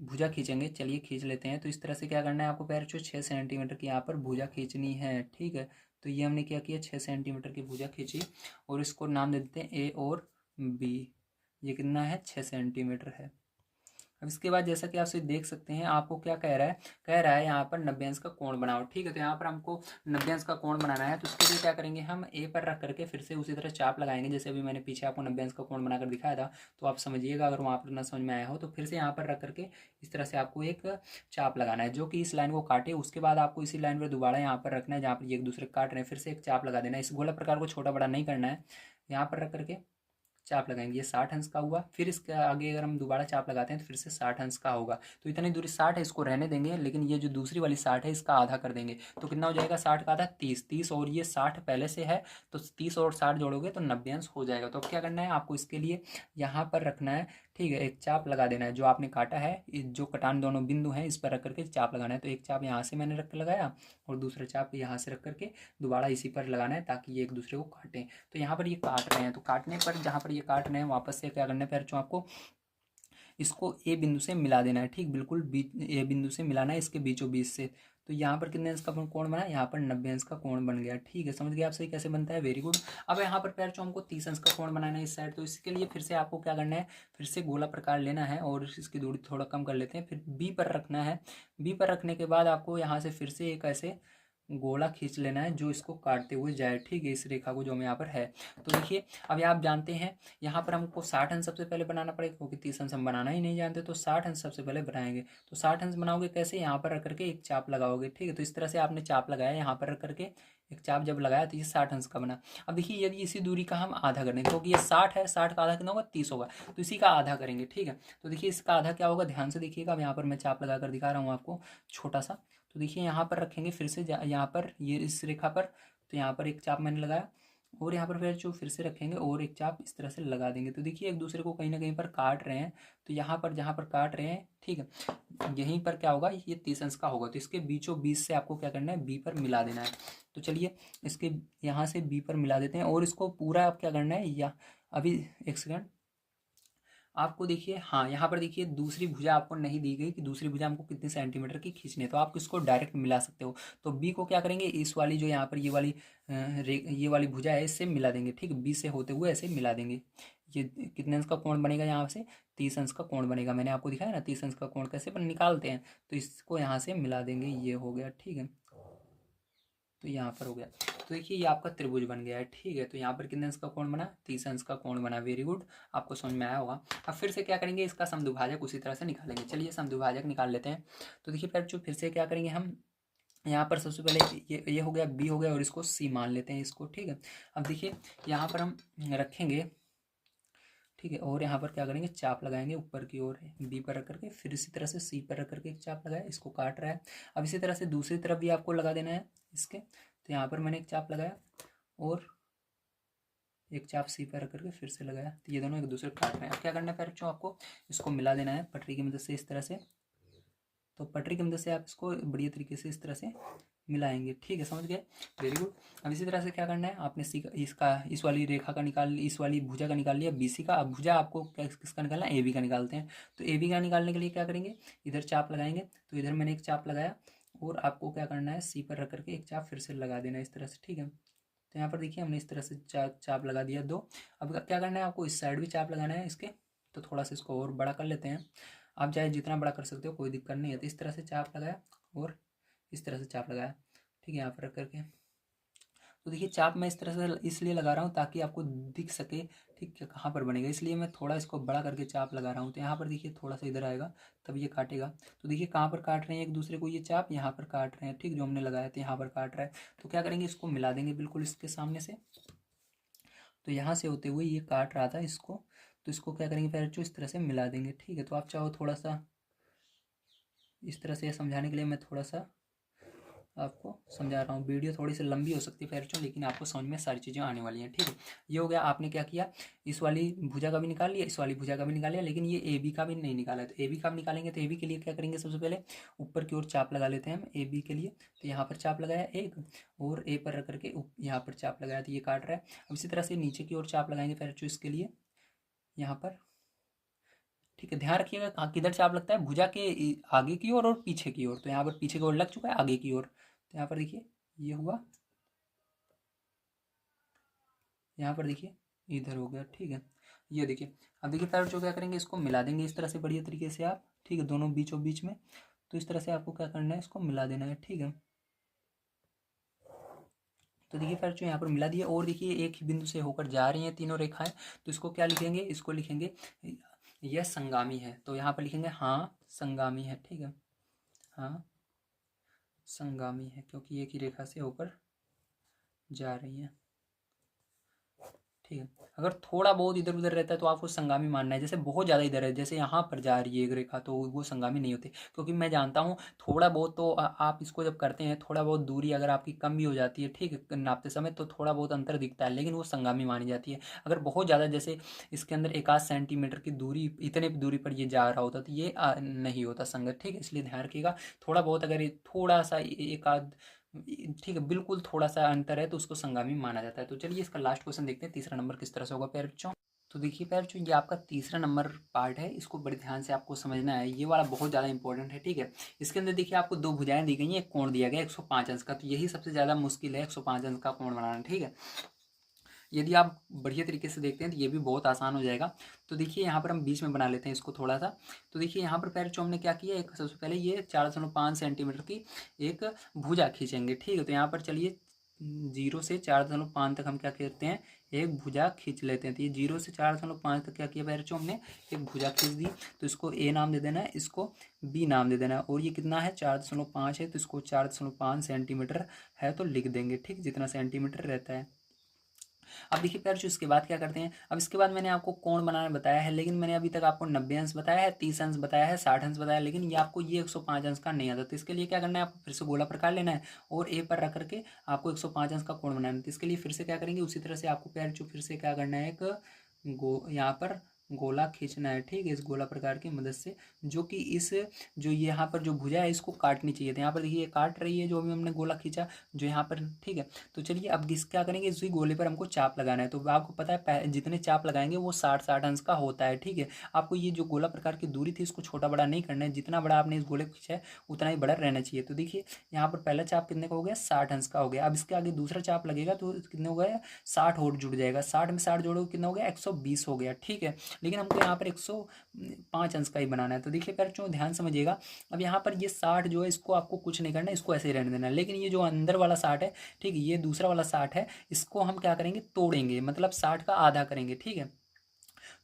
भुजा खींचेंगे। चलिए खींच लेते हैं। तो इस तरह से क्या करना है आपको, पैर जो 6 सेंटीमीटर की यहाँ पर भुजा खींचनी है। ठीक है, तो ये हमने क्या किया, 6 सेंटीमीटर की भुजा खींची और इसको नाम दे देते हैं ए और बी। ये कितना है, 6 सेंटीमीटर है। अब इसके बाद जैसा कि आप इसे देख सकते हैं, आपको क्या कह रहा है यहाँ पर 90 अंश का कोण बनाओ। ठीक है, तो यहाँ पर हमको 90 अंश का कोण बनाना है। तो उसके लिए क्या करेंगे, हम ए पर रख करके फिर से उसी तरह चाप लगाएंगे जैसे अभी मैंने पीछे आपको 90 अंश का कोण बनाकर दिखाया था। तो आप समझिएगा, अगर वहाँ पर ना समझ में आया हो तो फिर से यहाँ पर रख करके इस तरह से आपको एक चाप लगाना है जो कि इस लाइन को काटे। उसके बाद आपको इसी लाइन पर दोबारा यहाँ पर रखना है जहाँ पर ये एक दूसरे काट रहे हैं, फिर से एक चाप लगा देना है। इस गोला प्रकार को छोटा बड़ा नहीं करना है, यहाँ पर रख करके चाप लगाएंगे। ये 60 अंश का हुआ। फिर इसके आगे अगर हम दोबारा चाप लगाते हैं तो फिर से 60 अंश का होगा। तो इतनी दूरी 60 है, इसको रहने देंगे, लेकिन ये जो दूसरी वाली 60 है इसका आधा कर देंगे। तो कितना हो जाएगा, 60 का आधा 30 और ये 60 पहले से है तो 30 और 60 जोड़ोगे तो 90 अंश हो जाएगा। तो अब क्या करना है आपको, इसके लिए यहाँ पर रखना है। ठीक है, एक चाप लगा देना है जो आपने काटा है, जो कटान दोनों बिंदु हैं इस पर रख करके चाप लगाना है। तो एक चाप यहाँ से मैंने रख के लगाया और दूसरा चाप यहाँ से रख करके दोबारा इसी पर लगाना है ताकि ये एक दूसरे को काटें। तो यहाँ पर ये काट रहे हैं, तो काटने पर जहाँ पर ये काट रहे हैं वापस से क्या करना है, पैर आपको इसको ए बिंदु से मिला देना है। ठीक, बिल्कुल ए बिंदु से मिलाना है इसके बीचों बीच से। तो यहाँ पर कितने अंश का कोण बना, यहाँ पर 90 अंश का कोण बन गया। ठीक है, समझ गए आप सही कैसे बनता है, वेरी गुड। अब यहाँ पर पैर हमको 30 अंश का कोण बनाना है इस साइड। तो इसके लिए फिर से आपको क्या करना है, फिर से गोला प्रकार लेना है और इसकी दूरी थोड़ा कम कर लेते हैं। फिर बी पर रखना है। बी पर रखने के बाद आपको यहाँ से फिर से एक ऐसे गोला खींच लेना है जो इसको काटते हुए जाए। ठीक है, इस रेखा को जो हमें यहाँ पर है। तो देखिए, अभी आप जानते हैं यहाँ पर हमको 60 अंश सबसे पहले बनाना पड़ेगा क्योंकि 30 अंश हम बनाना ही नहीं जानते। तो 60 अंश सबसे पहले बनाएंगे। तो 60 अंश बनाओगे कैसे, यहाँ पर रख करके एक चाप लगाओगे। ठीक है, तो इस तरह से आपने चाप लगाया, यहाँ पर रख करके एक चाप जब लगाया तो ये 60 अंश का बना। अब देखिए, यदि इसी दूरी का हम आधा करेंगे क्योंकि ये 60 है, 60 का आधा कितना होगा, 30 होगा। तो इसी का आधा करेंगे। ठीक है, तो देखिए इसका आधा क्या होगा, ध्यान से देखिएगा। अब यहाँ पर मैं चाप लगा कर दिखा रहा हूँ आपको छोटा सा। तो देखिए यहाँ पर रखेंगे फिर से यहाँ पर ये इस रेखा पर। तो यहाँ पर एक चाप मैंने लगाया और यहाँ पर फिर से रखेंगे और एक चाप इस तरह से लगा देंगे। तो देखिए एक दूसरे को कहीं ना कहीं पर काट रहे हैं। तो यहाँ पर जहाँ पर काट रहे हैं, ठीक है, यहीं पर क्या होगा, ये 30 अंश का होगा। तो इसके बीचों बीच से आपको क्या करना है, बी पर मिला देना है। तो चलिए इसके यहाँ से बी पर मिला देते हैं और इसको पूरा आप क्या करना है, या अभी एक सेकंड आपको देखिए, हाँ यहाँ पर देखिए दूसरी भुजा आपको नहीं दी गई कि दूसरी भुजा हमको कितने सेंटीमीटर की खींचनी है। तो आप इसको डायरेक्ट मिला सकते हो। तो बी को क्या करेंगे, इस वाली जो यहाँ पर ये वाली भुजा है इससे मिला देंगे। ठीक, बी से होते हुए ऐसे मिला देंगे। ये कितने अंश का कोण बनेगा, यहाँ से 30 अंश का कोण बनेगा। मैंने आपको दिखाया ना 30 अंश का कोण कैसे पर निकालते हैं। तो इसको यहाँ से मिला देंगे, ये हो गया। ठीक है, तो यहाँ पर हो गया। तो देखिए ये आपका त्रिभुज बन गया है। ठीक है, तो यहाँ पर कितने अंश का कोण बना, 30 अंश का कोण बना। वेरी गुड, आपको समझ में आया होगा। अब फिर से क्या करेंगे, इसका समद्विभाजक उसी तरह से निकालेंगे। चलिए समद्विभाजक निकाल लेते हैं। तो देखिए फिर से क्या करेंगे हम, यहाँ पर सबसे पहले ये हो गया, बी हो गया और इसको सी मान लेते हैं इसको। ठीक है, अब देखिए यहाँ पर हम रखेंगे। ठीक है, और यहाँ पर क्या करेंगे, चाप लगाएंगे ऊपर की ओर बी पर रख करके, फिर इसी तरह से सी पर रख करके एक चाप लगाया, इसको काट रहा है। अब इसी तरह से दूसरी तरफ भी आपको लगा देना है इसके। तो यहाँ पर मैंने एक चाप लगाया और एक चाप सी पर रख करके फिर से लगाया। तो ये दोनों एक दूसरे को काट रहे हैं। अब क्या करना है फिर बच्चों, आपको इसको मिला देना है पटरी की मदद से इस तरह से। तो पटरी की मदद से आप इसको बढ़िया तरीके से इस तरह से मिलाएंगे। ठीक है, समझ गए, वेरी गुड। अब इसी तरह से क्या करना है, आपने इस वाली रेखा का निकाल, इस वाली भुजा का निकाल लिया, बीसी का। अब भुजा आपको किसका निकालना है, ए बी का निकालते हैं। तो ए बी का निकालने के लिए क्या करेंगे, इधर चाप लगाएंगे। तो इधर मैंने एक चाप लगाया और आपको क्या करना है, सी पर रख करके एक चाप फिर से लगा देना है इस तरह से। ठीक है, तो यहाँ पर देखिए हमने इस तरह से चाप लगा दिया दो। अब क्या करना है, आपको इस साइड भी चाप लगाना है इसके। तो थोड़ा सा इसको और बड़ा कर लेते हैं। आप चाहे जितना बड़ा कर सकते हो, कोई दिक्कत नहीं है। तो इस तरह से चाप लगाया और इस तरह से चाप लगाया। ठीक है, यहाँ पर रख करके। तो देखिए चाप मैं इस तरह से इसलिए लगा रहा हूँ ताकि आपको दिख सके ठीक है कहाँ पर बनेगा, इसलिए मैं थोड़ा इसको बड़ा करके चाप लगा रहा हूँ। तो यहाँ पर देखिए थोड़ा सा इधर आएगा तब ये काटेगा। तो देखिए कहाँ पर काट रहे हैं एक दूसरे को, ये चाप यहाँ पर काट रहे हैं। ठीक, जो हमने लगाया था यहाँ पर काट रहा है। तो क्या करेंगे, इसको मिला देंगे बिल्कुल इसके सामने से। तो यहाँ से होते हुए ये काट रहा था इसको, तो इसको क्या करेंगे पैर इस तरह से मिला देंगे। ठीक है, तो आप चाहो थोड़ा सा इस तरह से समझाने के लिए मैं थोड़ा सा आपको समझा रहा हूँ। वीडियो थोड़ी सी लंबी हो सकती है पैरचों, लेकिन आपको समझ में सारी चीज़ें आने वाली हैं। ठीक है, ये हो गया। आपने क्या किया, इस वाली भुजा का भी निकाल लिया, इस वाली भुजा का भी निकाल लिया, लेकिन ये ए बी का भी नहीं निकाला है। तो ए बी का भी निकालेंगे, तो ए बी के लिए क्या करेंगे, सबसे पहले ऊपर की ओर चाप लगा लेते हैं हम ए बी के लिए। तो यहाँ पर चाप लगाया एक, और ए पर रख करके यहाँ पर चाप लगाया, तो ये काट रहा है। अब इसी तरह से नीचे की ओर चाप लगाएंगे पैरचों इसके लिए, यहाँ पर। ठीक है, ध्यान रखिएगा किधर चाप लगता है, भुजा के आगे की ओर और पीछे की ओर। तो यहाँ पर पीछे की ओर लग चुका है, आगे की ओर। तो यहाँ पर देखिए ये हुआ, यहाँ पर देखिए इधर हो गया। ठीक है, ये देखिए। अब देखिए पैरचों क्या करेंगे, इसको मिला देंगे इस तरह से बढ़िया तरीके से आप। ठीक है, दोनों बीचों बीच में। तो इस तरह से आपको क्या करना है, इसको मिला देना है। ठीक है, तो देखिए पैरचों यहाँ पर मिला दिया, और देखिए एक ही बिंदु से होकर जा रही हैं तीनों रेखाएं। तो इसको क्या लिखेंगे, इसको लिखेंगे यह संगामी है। तो यहाँ पर लिखेंगे हाँ संगामी है। ठीक है, हाँ संगामी है, क्योंकि एक ही रेखा से होकर जा रही है। ठीक है, अगर थोड़ा बहुत इधर उधर रहता है तो आपको संगामी मानना है। जैसे बहुत ज़्यादा इधर है, जैसे यहाँ पर जा रही है एक रेखा, तो वो संगामी नहीं होती। क्योंकि मैं जानता हूँ थोड़ा बहुत तो आप इसको जब करते हैं, थोड़ा बहुत दूरी अगर आपकी कम भी हो जाती है, ठीक है, नापते समय, तो थोड़ा बहुत अंतर दिखता है, लेकिन वो संगामी मानी जाती है। अगर बहुत ज़्यादा, जैसे इसके अंदर 1 आध सेंटीमीटर की दूरी, इतने दूरी पर ये जा रहा होता, तो ये नहीं होता संगत। ठीक है, इसलिए ध्यान रखिएगा। थोड़ा बहुत अगर थोड़ा सा एक आध, ठीक है, बिल्कुल थोड़ा सा अंतर है, तो उसको संगामी माना जाता है। तो चलिए इसका लास्ट क्वेश्चन देखते हैं, तीसरा नंबर किस तरह से होगा पैरचों। तो देखिए पैरचों, ये आपका तीसरा नंबर पार्ट है, इसको बड़े ध्यान से आपको समझना है। ये वाला बहुत ज़्यादा इंपॉर्टेंट है। ठीक है, इसके अंदर देखिए आपको दो भुजाएं दी गई हैं, एक कोण दिया गया 105 अंश का। तो यही सबसे ज़्यादा मुश्किल है, 105 अंश का कोण बनाना। ठीक है, यदि आप बढ़िया तरीके से देखते हैं तो ये भी बहुत आसान हो जाएगा। तो देखिए यहाँ पर हम बीच में बना लेते हैं इसको थोड़ा सा। तो देखिए यहाँ पर पैरचों हमने क्या किया, एक सबसे पहले ये 4.5 सेंटीमीटर की एक भुजा खींचेंगे। ठीक है, तो यहाँ पर चलिए 0 से 4.5 तक हम क्या करते हैं, एक भुजा खींच लेते हैं। तो ये 0 से 4.5 तक क्या किया पैरचों, हमने एक भुजा खींच दी। तो इसको ए नाम दे देना है, इसको बी नाम दे देना है। और ये कितना है, 4.5 है, तो इसको 4.5 सेंटीमीटर है तो लिख देंगे। ठीक, जितना सेंटीमीटर रहता है। अब देखिए प्यार, इसके बाद क्या करते हैं, अब इसके बाद मैंने आपको कोण बनाना बताया है, लेकिन मैंने अभी तक आपको 90 अंश बताया है, 30 अंश बताया है, 60 अंश बताया है, लेकिन ये आपको ये 105 अंश का नहीं आता। तो इसके लिए क्या करना है, आपको फिर से गोला प्रकार लेना है, और ए पर रख करके आपको 105 अंश का कोण बनाना है। तो इसके लिए फिर से क्या करेंगे, उसी तरह से आपको प्यार फिर से क्या करना है, एक यहाँ पर गोला खींचना है। ठीक है, इस गोला प्रकार की मदद से, जो कि इस जो यहाँ पर जो भुजा है इसको काटनी चाहिए। तो यहाँ पर देखिए काट रही है, जो भी हमने गोला खींचा जो यहाँ पर। ठीक है, तो चलिए अब इस क्या करेंगे, इसी गोले पर हमको चाप लगाना है। तो आपको पता है जितने चाप लगाएंगे वो 60 अंश का होता है। ठीक है, आपको ये जो गोला प्रकार की दूरी थी इसको छोटा बड़ा नहीं करना है, जितना बड़ा आपने इस गोले को खींचा है उतना ही बड़ा रहना चाहिए। तो देखिए यहाँ पर पहला चाप कितने का हो गया, 60 अंश का हो गया। अब इसके आगे दूसरा चाप लगेगा तो कितने हो गया, 60 और जुड़ जाएगा। 60 में 60 जोड़ोगे कितना हो गया, 120 हो गया। ठीक है, लेकिन हमको यहाँ पर 105 अंश का ही बनाना है। तो देखिए पैर ध्यान समझिएगा, अब यहाँ पर ये 60 जो है इसको आपको कुछ नहीं करना है, इसको ऐसे ही रहने देना है। लेकिन ये जो अंदर वाला 60 है, ठीक है, ये दूसरा वाला 60 है, इसको हम क्या करेंगे, तोड़ेंगे, मतलब 60 का आधा करेंगे। ठीक है,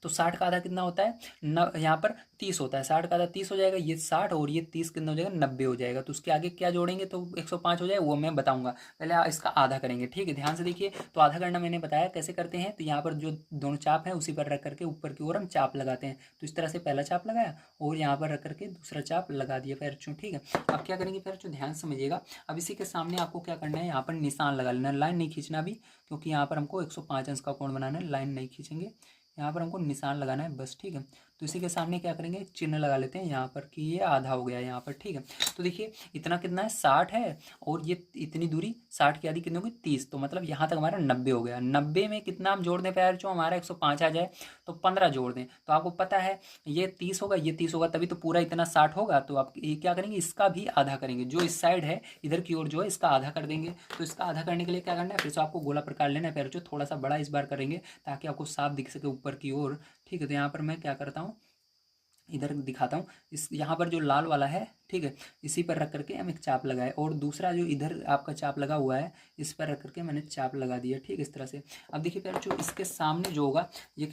तो 60 का आधा कितना होता है, न यहाँ पर 30 होता है। 60 का आधा 30 हो जाएगा, ये 60 और ये 30 कितना हो जाएगा, 90 हो जाएगा। तो उसके आगे क्या जोड़ेंगे तो 105 हो जाएगा, वो मैं बताऊंगा। पहले इसका आधा करेंगे। ठीक है, ध्यान से देखिए। तो आधा करना मैंने बताया कैसे करते हैं। तो यहाँ पर जो दोनों चाप है उसी पर रख करके ऊपर की ओर हम चाप लगाते हैं। तो इस तरह से पहला चाप लगाया और यहाँ पर रख करके दूसरा चाप लगा दिया पैरचों। ठीक है, अब क्या करेंगे पैरचों, ध्यान समझिएगा। अब इसी के सामने आपको क्या करना है, यहाँ पर निशान लगा लेना, लाइन नहीं खींचना अभी, क्योंकि यहाँ पर हमको 105 अंश का कोण बनाना है, लाइन नहीं खींचेंगे, यहाँ पर हमको निशान लगाना है बस। ठीक है, तो इसी के सामने क्या करेंगे, चिन्ह लगा लेते हैं यहाँ पर कि ये आधा हो गया यहाँ पर। ठीक है, तो देखिए इतना कितना है, 60 है, और ये इतनी दूरी 60 की आधी कितनी होगी, 30। तो मतलब यहाँ तक हमारा 90 हो गया। 90 में कितना हम जोड़ दें प्यार, जो हमारा 105 आ जाए तो 15 जोड़ दें। तो आपको पता है ये 30 होगा, ये 30 होगा, तभी तो पूरा इतना 60 होगा। तो आप ये क्या करेंगे, इसका भी आधा करेंगे, जो इस साइड है इधर की ओर जो है इसका आधा कर देंगे। तो इसका आधा करने के लिए क्या करना है, फिर से आपको गोला प्रकार लेना है, फिर जो थोड़ा सा बड़ा इस बार करेंगे ताकि आपको साफ दिख सके ऊपर की ओर। ठीक है, तो यहाँ पर मैं क्या करता हूँ, इधर दिखाता हूँ, इस यहाँ पर जो लाल वाला है, ठीक है, इसी पर रख करके हम एक चाप लगाए, और दूसरा जो इधर आपका चाप लगा हुआ है इस पर रख करके मैंने चाप लगा दिया। ठीक, इस तरह से। अब देखिए प्यार, जो इसके सामने जो होगा ये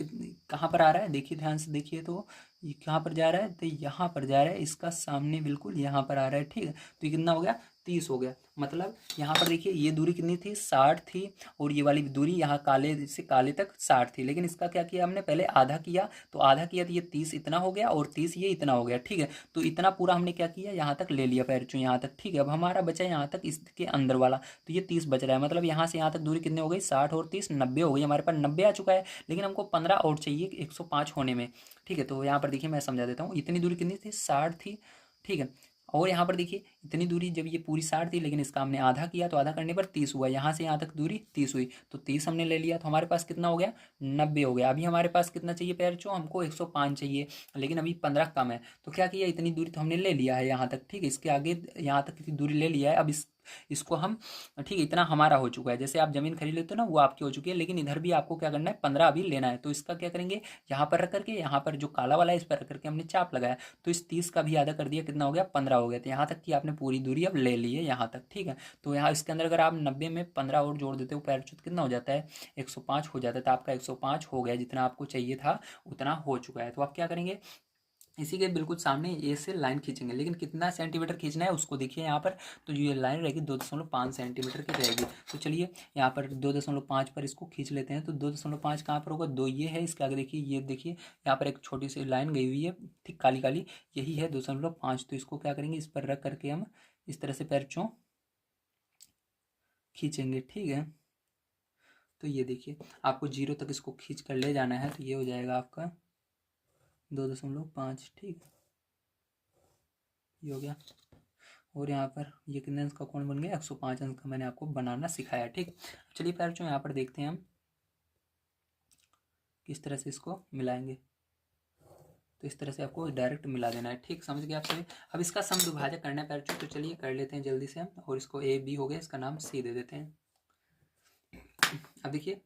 कहाँ पर आ रहा है, देखिए ध्यान से देखिए, तो ये कहाँ पर जा रहा है, तो यहाँ पर जा रहा है, इसका सामने बिल्कुल यहाँ पर आ रहा है। ठीक है, तो ये कितना हो गया, 30 हो गया। मतलब यहाँ पर देखिए ये दूरी कितनी थी, 60 थी, और ये वाली दूरी यहाँ काले से काले तक 60 थी। लेकिन इसका क्या किया हमने, पहले आधा किया, तो आधा किया तो ये 30 इतना हो गया और 30 ये इतना हो गया, ठीक है। तो इतना पूरा हमने क्या किया, यहाँ तक ले लिया पैर चूँ यहाँ तक, ठीक है। अब हमारा बचा यहाँ तक इसके अंदर वाला, तो ये 30 बच रहा है। मतलब यहाँ से यहाँ तक दूरी कितनी हो गई, 60 और 30 90 हो गई। हमारे पास 90 आ चुका है, लेकिन हमको 15 और चाहिए 105 होने में, ठीक है। तो यहाँ पर देखिए मैं समझा देता हूँ, इतनी दूरी कितनी थी, 60 थी, ठीक है। और यहाँ पर देखिए इतनी दूरी, जब ये पूरी 60 थी लेकिन इसका हमने आधा किया, तो आधा करने पर 30 हुआ। यहाँ से यहाँ तक दूरी 30 हुई, तो 30 हमने ले लिया, तो हमारे पास कितना हो गया, 90 हो गया। अभी हमारे पास कितना चाहिए पैरचो, हमको 105 चाहिए, लेकिन अभी 15 कम है। तो क्या किया, इतनी दूरी तो हमने ले लिया है यहाँ तक, ठीक है। इसके आगे यहाँ तक की दूरी ले लिया है। अब इसको हम, ठीक है, इतना हमारा हो चुका है। जैसे आप जमीन खरीद लेते हो ना, वो आपकी हो चुकी है, लेकिन इधर भी आपको क्या करना है, 15 अभी लेना है। तो इसका क्या करेंगे, यहाँ पर रख करके, यहाँ पर जो काला वाला है इस पर रख करके हमने चाप लगाया, तो इस 30 का भी आधा कर दिया, कितना हो गया, 15 हो गया। तो यहाँ तक की आपने पूरी दूरी अब ले ली है यहाँ तक, ठीक है। तो यहाँ इसके अंदर अगर आप 90 में 15 और जोड़ देते हो पैरचूत, कितना हो जाता है, 105 हो जाता है। तो आपका 105 हो गया, जितना आपको चाहिए था उतना हो चुका है। तो आप क्या करेंगे, इसी के बिल्कुल सामने ये से लाइन खींचेंगे, लेकिन कितना सेंटीमीटर खींचना है उसको देखिए यहाँ पर। तो ये लाइन रहेगी 2.5 सेंटीमीटर की रहेगी। तो चलिए यहाँ पर 2.5 पर इसको खींच लेते हैं। तो 2.5 कहाँ पर होगा, 2 ये है, इसके आगे देखिए, ये देखिए यहाँ पर एक छोटी सी लाइन गई हुई है, ठीक काली काली, यही है 2.5। तो इसको क्या करेंगे, इस पर रख करके हम इस तरह से पैर चों खींचेंगे, ठीक है। तो ये देखिए आपको 0 तक इसको खींच कर ले जाना है, तो ये हो जाएगा आपका 2.5, ठीक है, ये हो गया। और यहाँ पर ये कितने अंक का कोण बन गया, 105 अंक का मैंने आपको बनाना सिखाया, ठीक। चलिए पैर यहाँ पर देखते हैं हम किस तरह से इसको मिलाएंगे। तो इस तरह से आपको डायरेक्ट मिला देना है, ठीक, समझ गए आप सभी। अब इसका समद्विभाजक करना है पैर, तो चलिए कर लेते हैं जल्दी से हम। और इसको ए बी हो गया, इसका नाम सी दे देते हैं। अब देखिए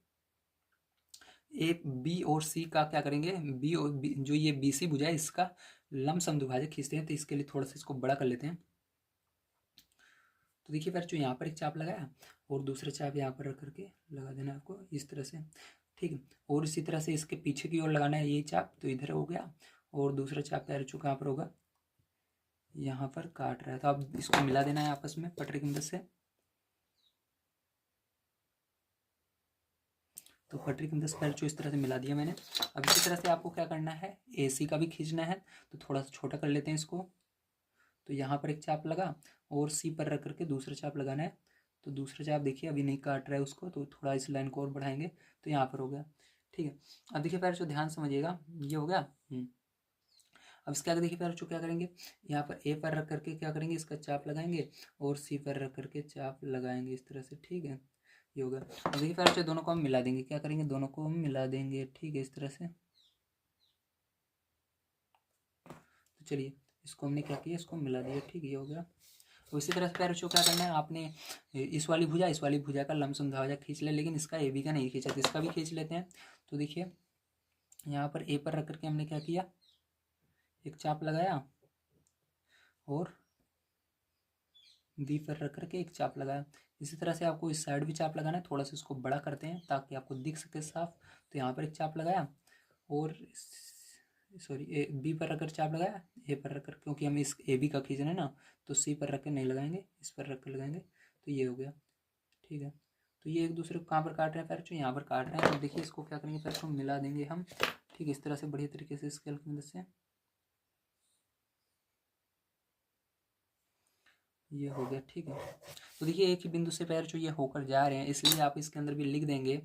ए बी और सी का क्या करेंगे, बी और बी, जो ये बी सी भुजा है इसका लंब समद्विभाजक खींचते हैं। तो इसके लिए थोड़ा सा इसको बड़ा कर लेते हैं। तो देखिए पैर यहाँ पर एक चाप लगाया, और दूसरा चाप यहाँ पर रख करके लगा देना है आपको इस तरह से, ठीक है। और इसी तरह से इसके पीछे की ओर लगाना है ये चाप, तो इधर हो गया। और दूसरा चाप पैर कहाँ पर होगा, यहाँ पर काट रहा है। तो अब इसको मिला देना है आपस में पटरी की मदद से। तो पटरी की मदद से पैर इस तरह से मिला दिया मैंने। अब इसी तरह से आपको क्या करना है, ए सी का भी खींचना है। तो थोड़ा सा छोटा कर लेते हैं इसको। तो यहाँ पर एक चाप लगा, और सी पर रख करके दूसरा चाप लगाना है। तो दूसरा चाप देखिए अभी नहीं काट रहा है उसको, तो थोड़ा इस लाइन को और बढ़ाएंगे, तो यहाँ पर हो गया, ठीक है। अब देखिए पैर ध्यान समझिएगा, ये हो गया। अब इसके आगे देखिए पैर क्या करेंगे, यहाँ पर ए पर रख करके क्या करेंगे, इसका चाप लगाएंगे, और सी पर रख करके चाप लगाएंगे इस तरह से, ठीक है, ये होगा। अब देखिए पैर दोनों को हम मिला देंगे, क्या करेंगे, दोनों को हम मिला देंगे, ठीक है, इस तरह से। तो चलिए इसको हमने क्या किया, इसको मिला दिया, ठीक है, ये हो गया। तो इसी तरह से पैर क्या करना है आपने, इस वाली भुजा का लंब समद्विभाजक खींच ले, लेकिन इसका ए बी का नहीं खींचा, तो इसका भी खींच लेते हैं। तो देखिए यहाँ पर ए पर रख करके हमने क्या किया, एक चाप लगाया, और बी पर रख करके एक चाप लगाया। इसी तरह से आपको इस साइड भी चाप लगाना है, थोड़ा सा इसको बड़ा करते हैं ताकि आपको दिख सके साफ। तो यहाँ पर एक चाप लगाया, और सॉरी ए बी पर रखकर चाप लगाया, ए पर रखकर, क्योंकि हम इस ए बी का खींचना है ना, तो सी पर रख कर नहीं लगाएंगे, इस पर रख कर लगाएंगे। तो ये हो गया, ठीक है। तो ये एक दूसरे को कहाँ पर काट रहे हैं पैर, यहाँ पर काट रहे हैं। तो देखिए इसको क्या करेंगे, पैर मिला देंगे हम, ठीक, इस तरह से बढ़िया तरीके से स्केल की मदद से। ये हो गया, ठीक है। तो देखिए एक ही बिंदु से पैर ये होकर जा रहे हैं, इसलिए आप इसके अंदर भी लिख देंगे,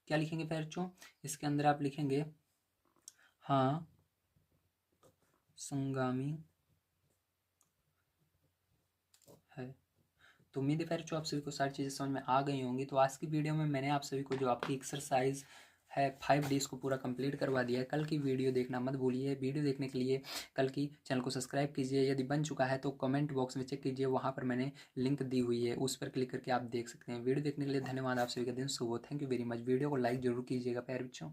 क्या लिखेंगे पैर इसके अंदर आप लिखेंगे, हाँ संगामी है। तो उम्मीद है पैर आप सभी को सारी चीज़ें समझ में आ गई होंगी। तो आज की वीडियो में मैंने आप सभी को जो आपकी एक्सरसाइज है 5 डेज को पूरा कंप्लीट करवा दिया है। कल की वीडियो देखना मत भूलिए। वीडियो देखने के लिए कल की चैनल को सब्सक्राइब कीजिए, यदि बन चुका है तो कमेंट बॉक्स में चेक कीजिए, वहाँ पर मैंने लिंक दी हुई है, उस पर क्लिक करके आप देख सकते हैं। वीडियो देखने के लिए धन्यवाद, आप सभी का दिन शुभ हो। Thank you very much. Video को लाइक जरूर कीजिएगा प्यारे बच्चों।